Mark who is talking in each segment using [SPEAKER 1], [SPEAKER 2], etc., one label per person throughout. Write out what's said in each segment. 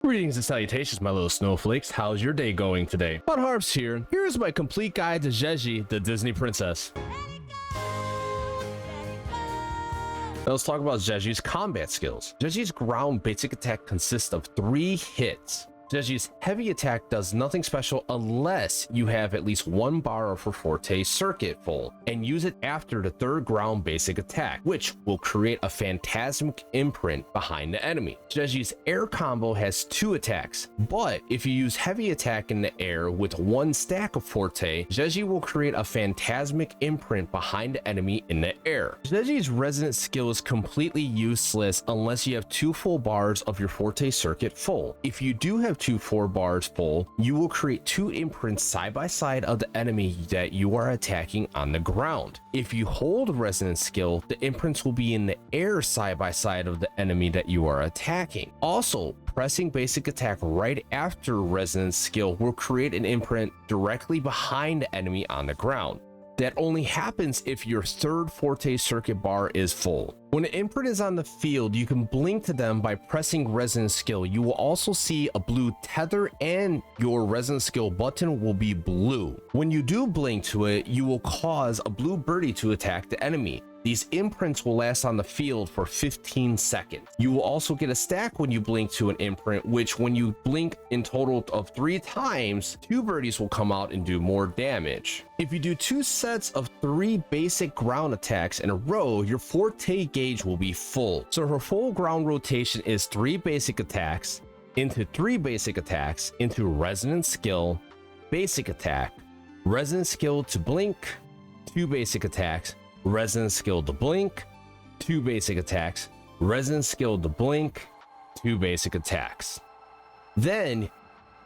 [SPEAKER 1] Greetings and salutations, my little snowflakes. How's your day going today? FinalHarps here. Here is my complete guide to Zhezhi, the Disney princess. Now let's talk about Zhezhi's combat skills. Zhezhi's ground basic attack consists of 3 hits. Zhezhi's heavy attack does nothing special unless you have at least 1 bar of her forte circuit full, and use it after the 3rd ground basic attack, which will create a phantasmic imprint behind the enemy. Zhezhi's air combo has 2 attacks, but if you use heavy attack in the air with 1 stack of forte, Zhezhi will create a phantasmic imprint behind the enemy in the air. Zhezhi's resonant skill is completely useless unless you have 2 full bars of your forte circuit full. If you do have 2 4 bars full, you will create 2 imprints side by side of the enemy that you are attacking on the ground. If you hold resonance skill, the imprints will be in the air side by side of the enemy that you are attacking. Also, pressing basic attack right after resonance skill will create an imprint directly behind the enemy on the ground. That only happens if your 3rd forte circuit bar is full. When an imprint is on the field, you can blink to them by pressing resonance skill. You will also see a blue tether and your resonance skill button will be blue. When you do blink to it, you will cause a blue birdie to attack the enemy. These imprints will last on the field for 15 seconds. You will also get a stack when you blink to an imprint, which when you blink in total of 3 times, 2 birdies will come out and do more damage. If you do 2 sets of 3 basic ground attacks in a row, your forte gauge will be full. So her full ground rotation is 3 basic attacks into 3 basic attacks into resonance skill, basic attack, resonance skill to blink, 2 basic attacks, resonance skill to blink, 2 basic attacks, resonance skill to blink, 2 basic attacks. Then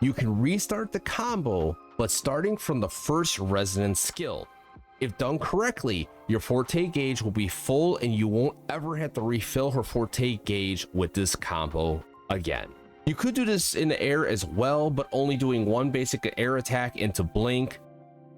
[SPEAKER 1] you can restart the combo, but starting from the first resonance skill. If done correctly, your forte gauge will be full and you won't ever have to refill her forte gauge with this combo again. You could do this in the air as well, but only doing 1 basic air attack into blink,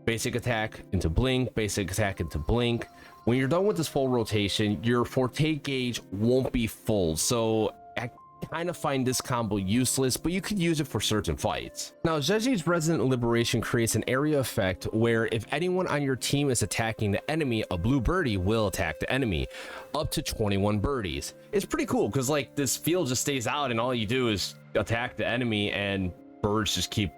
[SPEAKER 1] basic attack into blink, basic attack into blink. When you're done with this full rotation, your forte gauge won't be full, so I kind of find this combo useless, but you could use it for certain fights. Now, Zhezhi's Resonant Liberation creates an area effect where if anyone on your team is attacking the enemy, a blue birdie will attack the enemy, up to 21 birdies. It's pretty cool because like this field just stays out and all you do is attack the enemy and birds just keep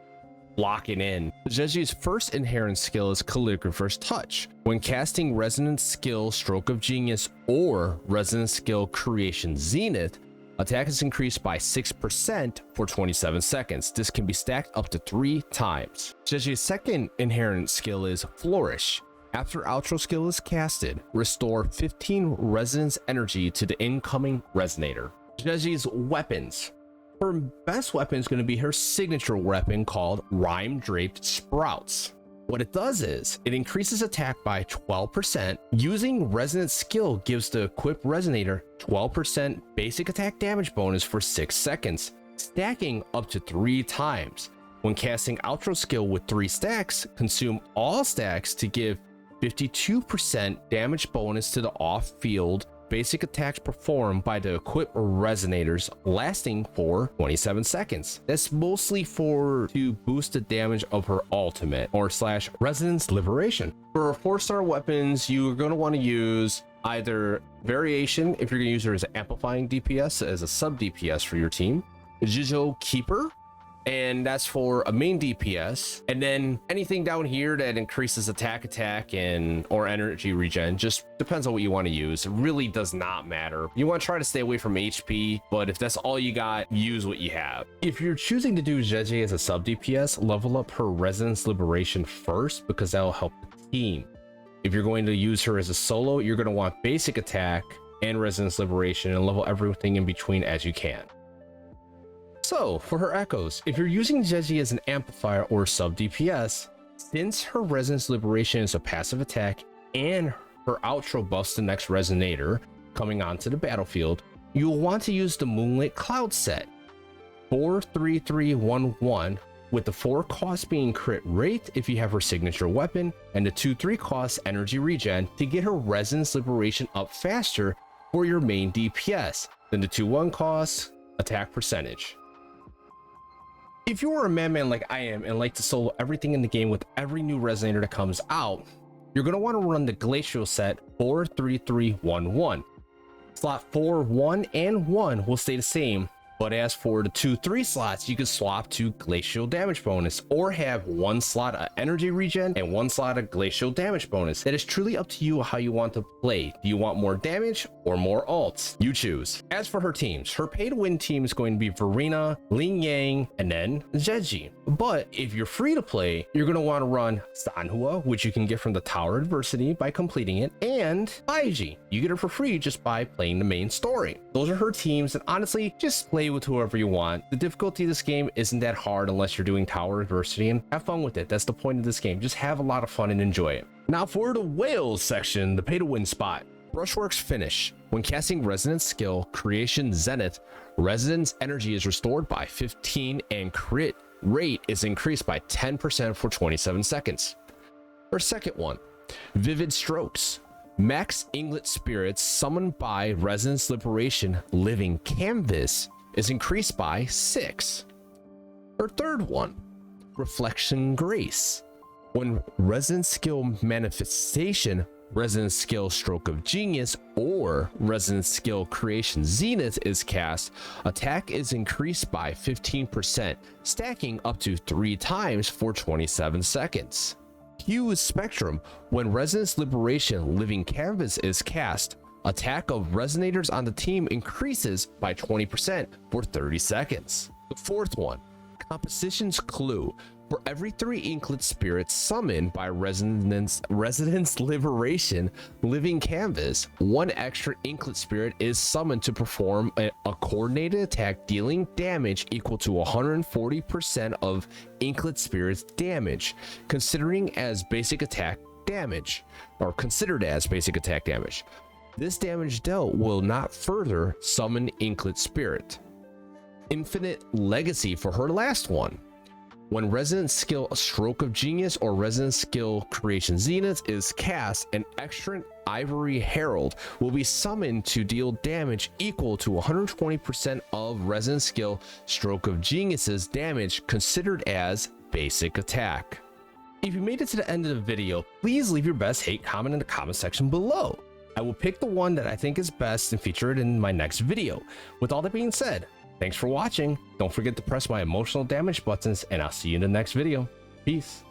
[SPEAKER 1] locking in. Zhezhi's first inherent skill is Calligrapher's Touch. When casting Resonance Skill Stroke of Genius or Resonance Skill Creation Zenith, attack is increased by 6% for 27 seconds. This can be stacked up to 3 times. Zhezhi's second inherent skill is Flourish. After outro skill is casted, restore 15 resonance energy to the incoming resonator. Zhezhi's weapons. Her best weapon is going to be her signature weapon called Rime Draped Sprouts. What it does is it increases attack by 12%. Using resonance skill gives the equipped resonator 12% basic attack damage bonus for 6 seconds, stacking up to 3 times. When casting outro skill with 3 stacks, consume all stacks to give 52% damage bonus to the off-field basic attacks performed by the equipped resonators, lasting for 27 seconds. That's mostly to boost the damage of her ultimate or / resonance liberation. For 4-star weapons, you're going to want to use either Variation if you're going to use her as an amplifying DPS, as a sub DPS for your team, Zhezhi Keeper, and that's for a main DPS, and then anything down here that increases attack and or energy regen. Just depends on what you want to use. It really does not matter. You want to try to stay away from HP, but if that's all you got, use what you have. If you're choosing to do Zhezhi as a sub DPS, level up her Resonance Liberation first because that will help the team. If you're going to use her as a solo, you're going to want basic attack and Resonance Liberation and level everything in between as you can. So, for her echoes, if you're using Zhezhi as an amplifier or sub DPS, since her Resonance Liberation is a passive attack and her outro buffs the next resonator coming onto the battlefield, you'll want to use the Moonlit Cloud set 4-3-3-1-1, with the 4 cost being crit rate if you have her signature weapon, and the 2-3 cost energy regen to get her Resonance Liberation up faster for your main DPS, then the 2-1 cost attack percentage. If you are a madman like I am and like to solo everything in the game with every new resonator that comes out, you're going to want to run the glacial set 4-3-3-1-1. Slot 4, 1, and 1 will stay the same, but as for the 2, 3 slots, you can swap to glacial damage bonus or have one slot of energy regen and one slot of glacial damage bonus. That is truly up to you how you want to play. Do you want more damage or more ults? You choose. As for her teams, her pay to win team is going to be Verena, Ling Yang, and then Zhezhi. But if you're free to play, you're going to want to run Sanhua, which you can get from the Tower Adversity by completing it, and Zhezhi. You get her for free just by playing the main story. Those are her teams, and honestly, just play with whoever you want. The difficulty of this game isn't that hard unless you're doing Tower Adversity, and have fun with it. That's the point of this game. Just have a lot of fun and enjoy it. Now for the whales section, the pay to win spot. Brushworks finish. When casting Resonance skill Creation Zenith, Resonance energy is restored by 15 and crit rate is increased by 10% for 27 seconds. Our second one, Vivid Strokes. Max Inglet Spirits summoned by Resonance Liberation Living Canvas is increased by 6. Our third one, Reflection Grace. When Resonance Skill Manifestation, Resonance Skill Stroke of Genius, or Resonance Skill Creation Zenith is cast, attack is increased by 15%, stacking up to 3 times for 27 seconds. Hue Spectrum. When Resonance Liberation Living Canvas is cast, attack of resonators on the team increases by 20% for 30 seconds. The fourth one, Composition's Clue. For every 3 Inklet Spirits summoned by Resonance Liberation Living Canvas, 1 extra Inklet Spirit is summoned to perform a coordinated attack dealing damage equal to 140% of Inklet Spirit's damage, considering as basic attack damage, or considered as basic attack damage. This damage dealt will not further summon Inklet Spirit. Infinite Legacy for her last one. When Resonance Skill Stroke of Genius or Resonance Skill Creation Zenith is cast, an extra Ivory Herald will be summoned to deal damage equal to 120% of Resonance Skill Stroke of Genius's damage considered as basic attack. If you made it to the end of the video, please leave your best hate comment in the comment section below. I will pick the one that I think is best and feature it in my next video. With all that being said, thanks for watching. Don't forget to press my emotional damage buttons, and I'll see you in the next video. Peace.